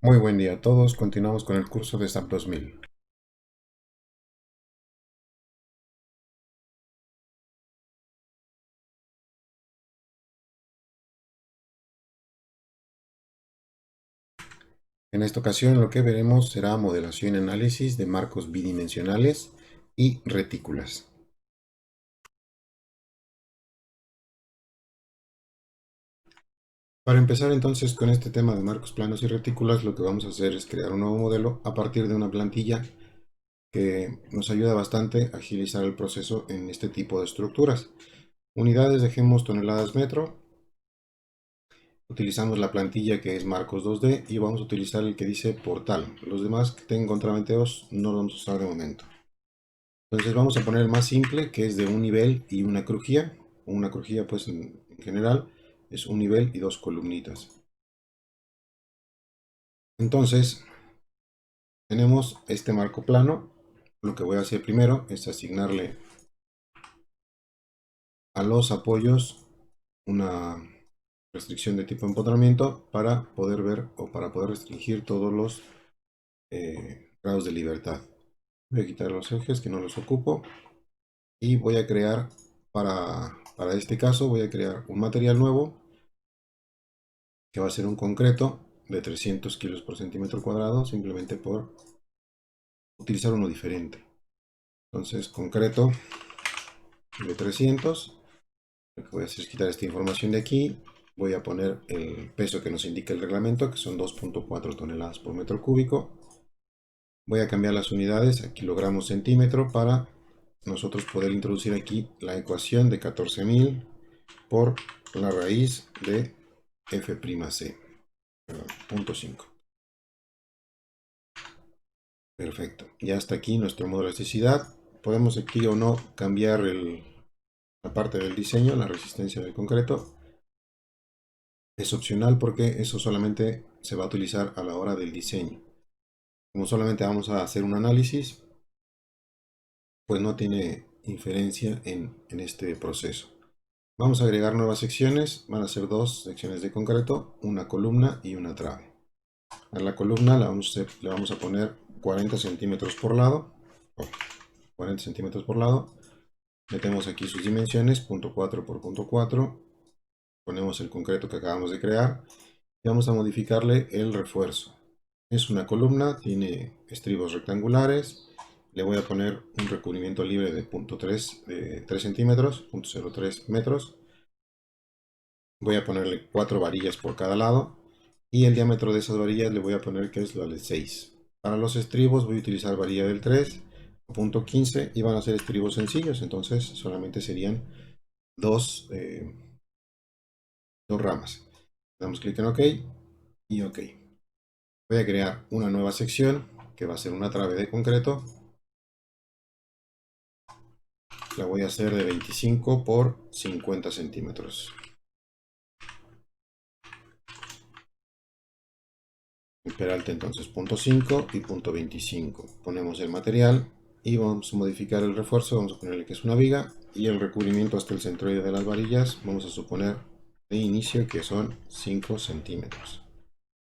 Muy buen día a todos, continuamos con el curso de SAP 2000. En esta ocasión lo que veremos será modelación y análisis de marcos bidimensionales y retículas. Para empezar entonces con este tema de marcos planos y retículas, lo que vamos a hacer es crear un nuevo modelo a partir de una plantilla que nos ayuda bastante a agilizar el proceso en este tipo de estructuras. Unidades dejemos toneladas metro. Utilizamos la plantilla que es Marcos 2D y vamos a utilizar el que dice Portal. Los demás que tengan contraventeos no los vamos a usar de momento. Entonces vamos a poner el más simple, que es de un nivel y una crujía. Una crujía pues en general es un nivel y dos columnitas. Entonces tenemos este marco plano. Lo que voy a hacer primero es asignarle a los apoyos una restricción de tipo empotramiento para poder ver o para poder restringir todos los grados de libertad. Voy a quitar los ejes que no los ocupo y voy a crear para este caso voy a crear un material nuevo que va a ser un concreto de 300 kilos por centímetro cuadrado, simplemente por utilizar uno diferente. Entonces, concreto de 300. Lo que voy a hacer es quitar esta información de aquí. Voy a poner el peso que nos indica el reglamento, que son 2.4 toneladas por metro cúbico. Voy a cambiar las unidades a kilogramos centímetro para nosotros poder introducir aquí la ecuación de 14.000 por la raíz de F'C, perdón, 0.5. Perfecto, ya está aquí nuestro módulo de elasticidad. Podemos aquí o no cambiar la parte del diseño, la resistencia del concreto. Es opcional porque eso solamente se va a utilizar a la hora del diseño. Como solamente vamos a hacer un análisis, pues no tiene inferencia en este proceso. Vamos a agregar nuevas secciones, van a ser dos secciones de concreto, una columna y una trave. A la columna le vamos a poner 40 centímetros por lado, 40 centímetros por lado. Metemos aquí sus dimensiones, punto 4 por punto 4. Ponemos el concreto que acabamos de crear y vamos a modificarle el refuerzo. Es una columna, tiene estribos rectangulares. Le voy a poner un recubrimiento libre de 3 centímetros, 0.03 metros. Voy a ponerle 4 varillas por cada lado y el diámetro de esas varillas le voy a poner que es la de 6. Para los estribos voy a utilizar varilla del 3, punto 15 y van a ser estribos sencillos, entonces solamente serían dos ramas. Damos clic en OK y OK. Voy a crear una nueva sección que va a ser una trave de concreto. La voy a hacer de 25 por 50 centímetros. El peralte entonces punto 5 y punto 25. Ponemos el material y vamos a modificar el refuerzo. Vamos a ponerle que es una viga y el recubrimiento hasta el centroide de las varillas. Vamos a suponer de inicio que son 5 centímetros.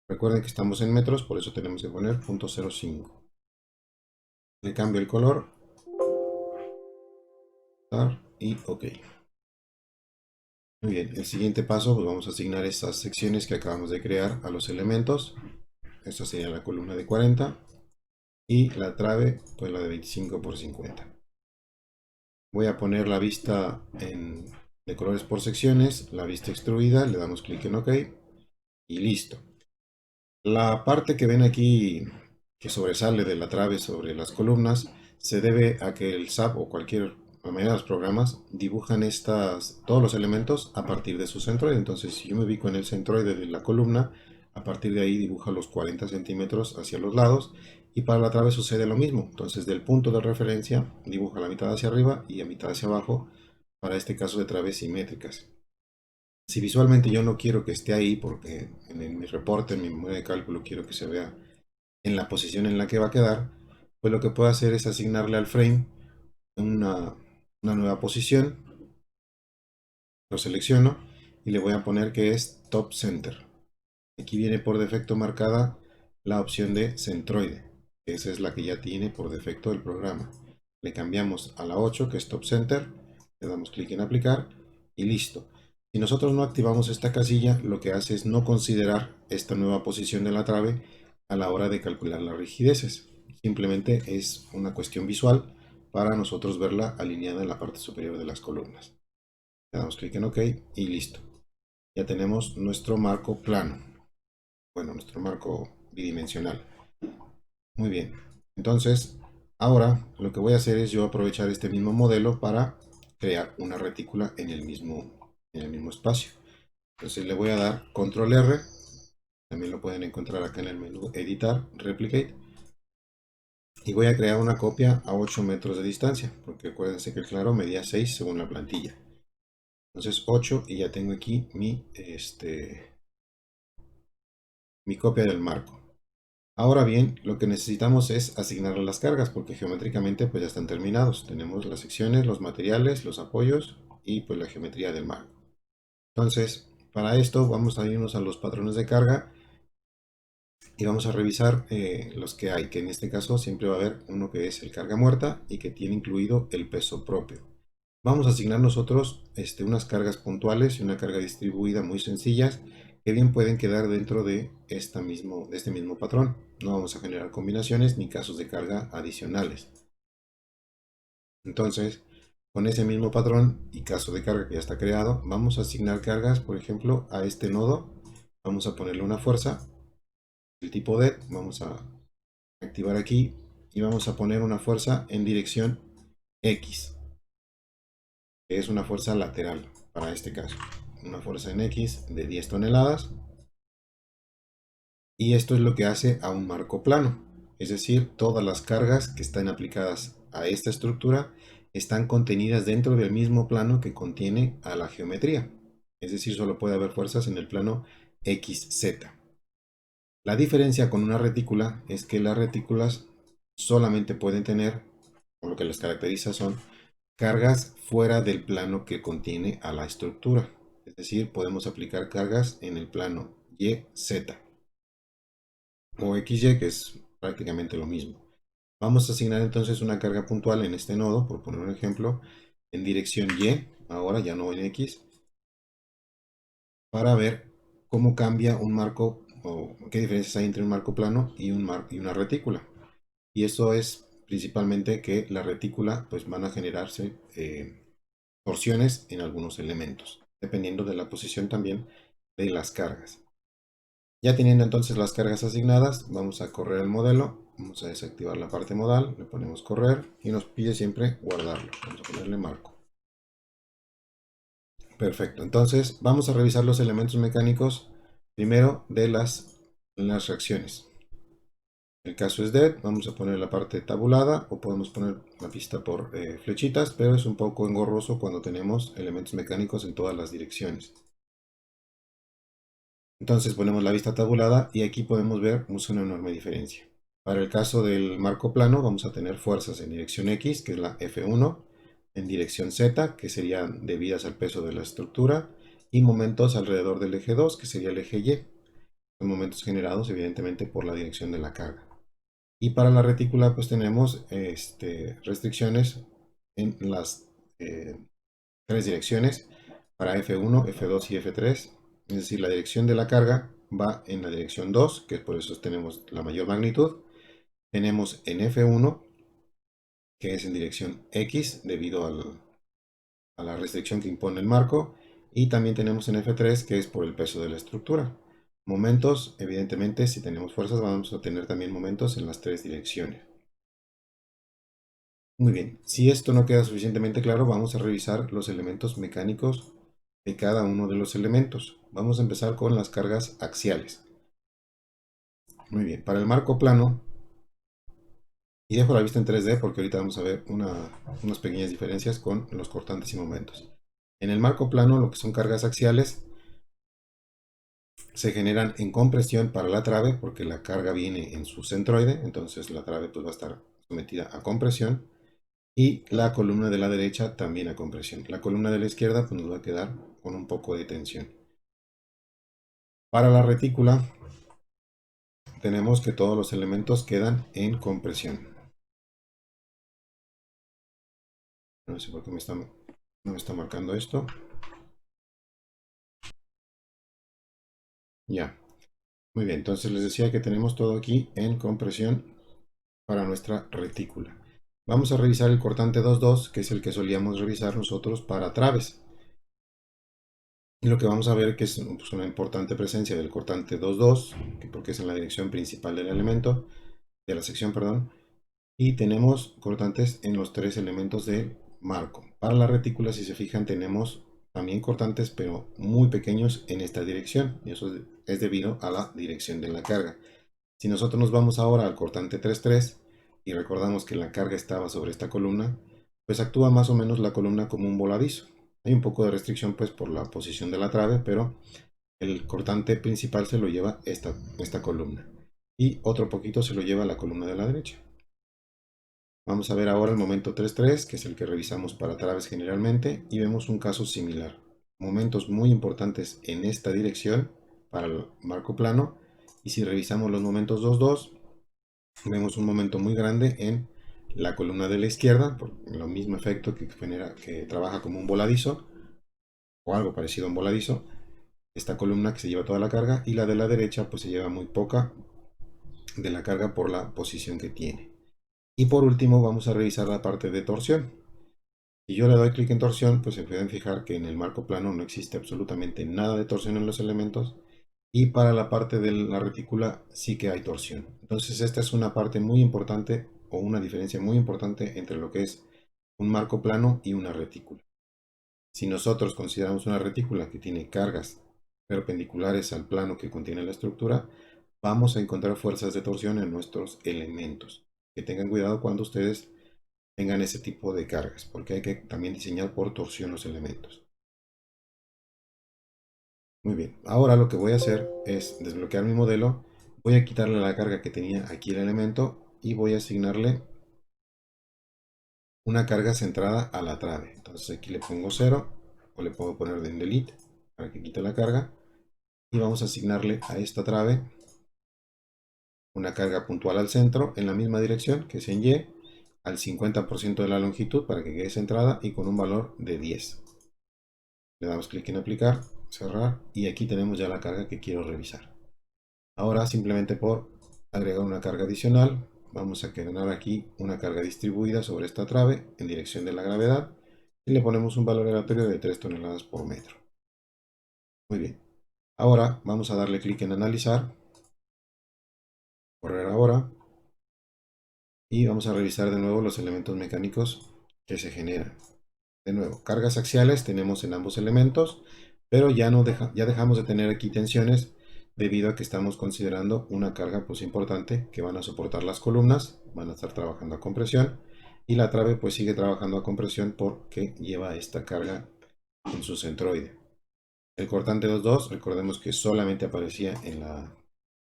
Recuerden que estamos en metros, por eso tenemos que poner .05. Le cambio el color y OK. Muy bien, el siguiente paso, pues vamos a asignar estas secciones que acabamos de crear a los elementos. Esta sería la columna de 40 y la trave, pues la de 25 por 50. Voy a poner la vista de colores por secciones, la vista extruida, le damos clic en OK y listo. La parte que ven aquí que sobresale de la trave sobre las columnas se debe a que el SAP o la mayoría de los programas dibujan todos los elementos a partir de su centroide. Entonces, si yo me ubico en el centroide de la columna, a partir de ahí dibuja los 40 centímetros hacia los lados y para la trave sucede lo mismo. Entonces, del punto de referencia dibuja la mitad hacia arriba y la mitad hacia abajo para este caso de traves simétricas. Si visualmente yo no quiero que esté ahí porque mi reporte, en mi memoria de cálculo quiero que se vea en la posición en la que va a quedar, pues lo que puedo hacer es asignarle al frame una nueva posición. Lo selecciono y le voy a poner que es Top Center. Aquí viene por defecto marcada la opción de centroide. Esa es la que ya tiene por defecto el programa. Le cambiamos a la 8, que es Top Center, le damos clic en aplicar y listo. Si nosotros no activamos esta casilla, lo que hace es no considerar esta nueva posición de la trave a la hora de calcular las rigideces. Simplemente es una cuestión visual para nosotros verla alineada en la parte superior de las columnas. Le damos clic en OK y listo. Ya tenemos nuestro marco plano. Bueno, nuestro marco bidimensional. Muy bien. Entonces, ahora lo que voy a hacer es yo aprovechar este mismo modelo para crear una retícula en el mismo espacio. Entonces le voy a dar Control R. También lo pueden encontrar acá en el menú Editar, Replicate. Y voy a crear una copia a 8 metros de distancia, porque acuérdense que el claro medía 6 según la plantilla. Entonces 8 y ya tengo aquí mi copia del marco. Ahora bien, lo que necesitamos es asignarle las cargas, porque geométricamente pues ya están terminados. Tenemos las secciones, los materiales, los apoyos y pues la geometría del marco. Entonces, para esto vamos a irnos a los patrones de carga y vamos a revisar los que hay, que en este caso siempre va a haber uno que es el carga muerta y que tiene incluido el peso propio. Vamos a asignar nosotros unas cargas puntuales y una carga distribuida muy sencillas que bien pueden quedar dentro de este mismo patrón. No vamos a generar combinaciones ni casos de carga adicionales. Entonces, con ese mismo patrón y caso de carga que ya está creado, vamos a asignar cargas, por ejemplo, a este nodo. Vamos a ponerle una fuerza, el tipo D, vamos a activar aquí y vamos a poner una fuerza en dirección X, que es una fuerza lateral para este caso. Una fuerza en X de 10 toneladas. Y esto es lo que hace a un marco plano. Es decir, todas las cargas que están aplicadas a esta estructura están contenidas dentro del mismo plano que contiene a la geometría. Es decir, solo puede haber fuerzas en el plano XZ. La diferencia con una retícula es que las retículas solamente pueden tener, o lo que les caracteriza son cargas fuera del plano que contiene a la estructura. Es decir, podemos aplicar cargas en el plano YZ o XY, que es prácticamente lo mismo. Vamos a asignar entonces una carga puntual en este nodo, por poner un ejemplo, en dirección Y, ahora ya no en X, para ver cómo cambia un marco o qué diferencias hay entre un marco plano y una retícula. Y eso es principalmente que la retícula pues van a generarse torsiones en algunos elementos, dependiendo de la posición también de las cargas. Ya teniendo entonces las cargas asignadas, vamos a correr el modelo, vamos a desactivar la parte modal, le ponemos correr y nos pide siempre guardarlo. Vamos a ponerle marco. Perfecto, entonces vamos a revisar los elementos mecánicos primero de las reacciones. El caso es dead, vamos a poner la parte tabulada o podemos poner la pista por flechitas, pero es un poco engorroso cuando tenemos elementos mecánicos en todas las direcciones. Entonces ponemos la vista tabulada y aquí podemos ver una enorme diferencia. Para el caso del marco plano vamos a tener fuerzas en dirección X, que es la F1, en dirección Z, que serían debidas al peso de la estructura, y momentos alrededor del eje 2, que sería el eje Y. Son momentos generados evidentemente por la dirección de la carga. Y para la retícula pues tenemos restricciones en las tres direcciones para F1, F2 y F3. Es decir, la dirección de la carga va en la dirección 2, que por eso tenemos la mayor magnitud. Tenemos en F1, que es en dirección X, debido a la restricción que impone el marco. Y también tenemos en F3, que es por el peso de la estructura. Momentos, evidentemente, si tenemos fuerzas, vamos a tener también momentos en las tres direcciones. Muy bien, si esto no queda suficientemente claro, vamos a revisar los elementos mecánicos de cada uno de los elementos. Vamos a empezar con las cargas axiales. Muy bien, para el marco plano, y dejo la vista en 3D porque ahorita vamos a ver unas pequeñas diferencias con los cortantes y momentos. En el marco plano, lo que son cargas axiales, se generan en compresión para la trave porque la carga viene en su centroide, entonces la trave pues va a estar sometida a compresión. Y la columna de la derecha también a compresión. La columna de la izquierda pues nos va a quedar con un poco de tensión. Para la retícula tenemos que todos los elementos quedan en compresión. No sé por qué no me está marcando esto. Ya. Muy bien, entonces les decía que tenemos todo aquí en compresión para nuestra retícula. Vamos a revisar el cortante 2.2, que es el que solíamos revisar nosotros para traves. Y lo que vamos a ver que es pues, una importante presencia del cortante 2.2, porque es en la dirección principal del elemento, de la sección, perdón. Y tenemos cortantes en los tres elementos del marco. Para la retícula, si se fijan, tenemos también cortantes, pero muy pequeños en esta dirección. Y eso es debido a la dirección de la carga. Si nosotros nos vamos ahora al cortante 3.3 y recordamos que la carga estaba sobre esta columna, pues actúa más o menos la columna como un voladizo. Hay un poco de restricción pues por la posición de la trave, pero el cortante principal se lo lleva esta columna. Y otro poquito se lo lleva la columna de la derecha. Vamos a ver ahora el momento 3.3, que es el que revisamos para traves generalmente, y vemos un caso similar. Momentos muy importantes en esta dirección para el marco plano, y si revisamos los momentos 2.2, vemos un momento muy grande en la columna de la izquierda, por el mismo efecto que trabaja como un voladizo, o algo parecido a un voladizo, esta columna que se lleva toda la carga, y la de la derecha pues se lleva muy poca de la carga por la posición que tiene. Y por último vamos a revisar la parte de torsión. Si yo le doy clic en torsión, pues se pueden fijar que en el marco plano no existe absolutamente nada de torsión en los elementos, y para la parte de la retícula sí que hay torsión. Entonces esta es una parte muy importante o una diferencia muy importante entre lo que es un marco plano y una retícula. Si nosotros consideramos una retícula que tiene cargas perpendiculares al plano que contiene la estructura, vamos a encontrar fuerzas de torsión en nuestros elementos. Que tengan cuidado cuando ustedes tengan ese tipo de cargas, porque hay que también diseñar por torsión los elementos. Muy bien, ahora lo que voy a hacer es desbloquear mi modelo, voy a quitarle la carga que tenía aquí el elemento y voy a asignarle una carga centrada a la trave. Entonces aquí le pongo 0 o le puedo poner en delete para que quite la carga, y vamos a asignarle a esta trave una carga puntual al centro en la misma dirección que es en Y, al 50% de la longitud para que quede centrada y con un valor de 10. Le damos clic en aplicar, cerrar, y aquí tenemos ya la carga que quiero revisar. Ahora simplemente por agregar una carga adicional, vamos a generar aquí una carga distribuida sobre esta trave en dirección de la gravedad y le ponemos un valor aleatorio de 3 toneladas por metro. Muy bien. Ahora vamos a darle clic en analizar, correr ahora, y vamos a revisar de nuevo los elementos mecánicos que se generan. De nuevo, cargas axiales tenemos en ambos elementos, pero ya dejamos de tener aquí tensiones debido a que estamos considerando una carga pues importante que van a soportar las columnas, van a estar trabajando a compresión, y la trave pues sigue trabajando a compresión porque lleva esta carga en su centroide. El cortante 2.2, recordemos que solamente aparecía en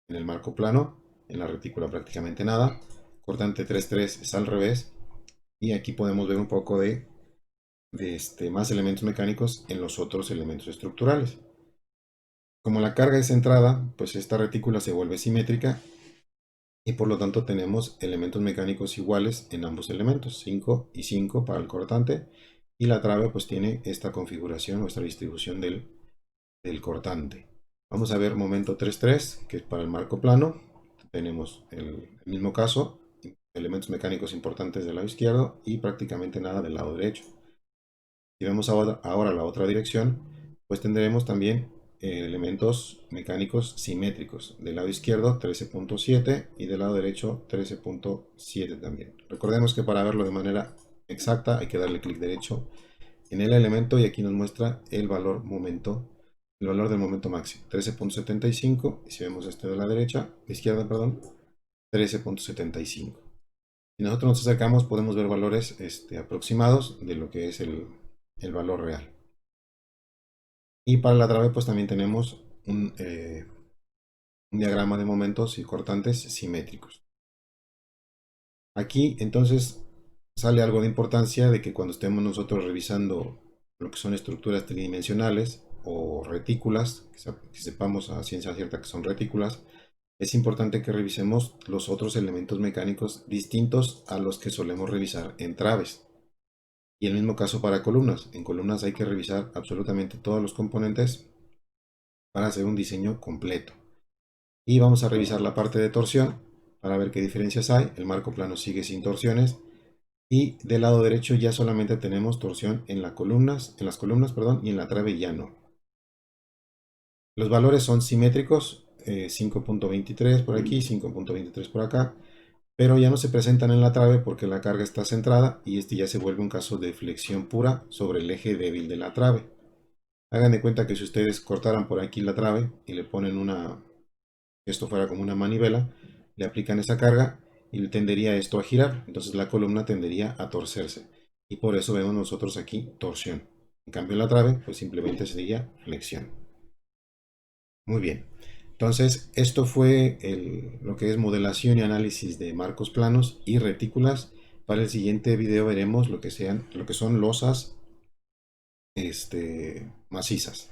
el marco plano, en la retícula prácticamente nada. Cortante 3.3 es al revés, y aquí podemos ver un poco de más elementos mecánicos en los otros elementos estructurales. Como la carga es centrada, pues esta retícula se vuelve simétrica y por lo tanto tenemos elementos mecánicos iguales en ambos elementos, 5 y 5 para el cortante, y la trave pues tiene esta configuración o esta distribución del cortante. Vamos a ver momento 3.3, que es para el marco plano. Tenemos el mismo caso, elementos mecánicos importantes del lado izquierdo y prácticamente nada del lado derecho. Si vemos ahora la otra dirección, pues tendremos también elementos mecánicos simétricos. Del lado izquierdo 13.7 y del lado derecho 13.7 también. Recordemos que para verlo de manera exacta hay que darle clic derecho en el elemento y aquí nos muestra el valor del momento máximo, 13.75, y si vemos este de la izquierda, perdón, 13.75. Si nosotros nos acercamos podemos ver valores aproximados de lo que es el valor real. Y para la trave pues también tenemos un diagrama de momentos y cortantes simétricos. Aquí entonces sale algo de importancia de que cuando estemos nosotros revisando lo que son estructuras tridimensionales o retículas, que sepamos a ciencia cierta que son retículas, es importante que revisemos los otros elementos mecánicos distintos a los que solemos revisar en traves. Y el mismo caso para columnas. En columnas hay que revisar absolutamente todos los componentes para hacer un diseño completo. Y vamos a revisar la parte de torsión para ver qué diferencias hay. El marco plano sigue sin torsiones. Y del lado derecho ya solamente tenemos torsión en las columnas, perdón, y en la trave ya no. Los valores son simétricos, 5.23 por aquí, 5.23 por acá, pero ya no se presentan en la trave porque la carga está centrada y este ya se vuelve un caso de flexión pura sobre el eje débil de la trave. Hagan de cuenta que si ustedes cortaran por aquí la trave y le ponen esto fuera como una manivela, le aplican esa carga y tendería esto a girar, entonces la columna tendería a torcerse y por eso vemos nosotros aquí torsión. En cambio la trave pues simplemente sería flexión. Muy bien, entonces esto fue lo que es modelación y análisis de marcos planos y retículas. Para el siguiente video veremos lo que son losas macizas.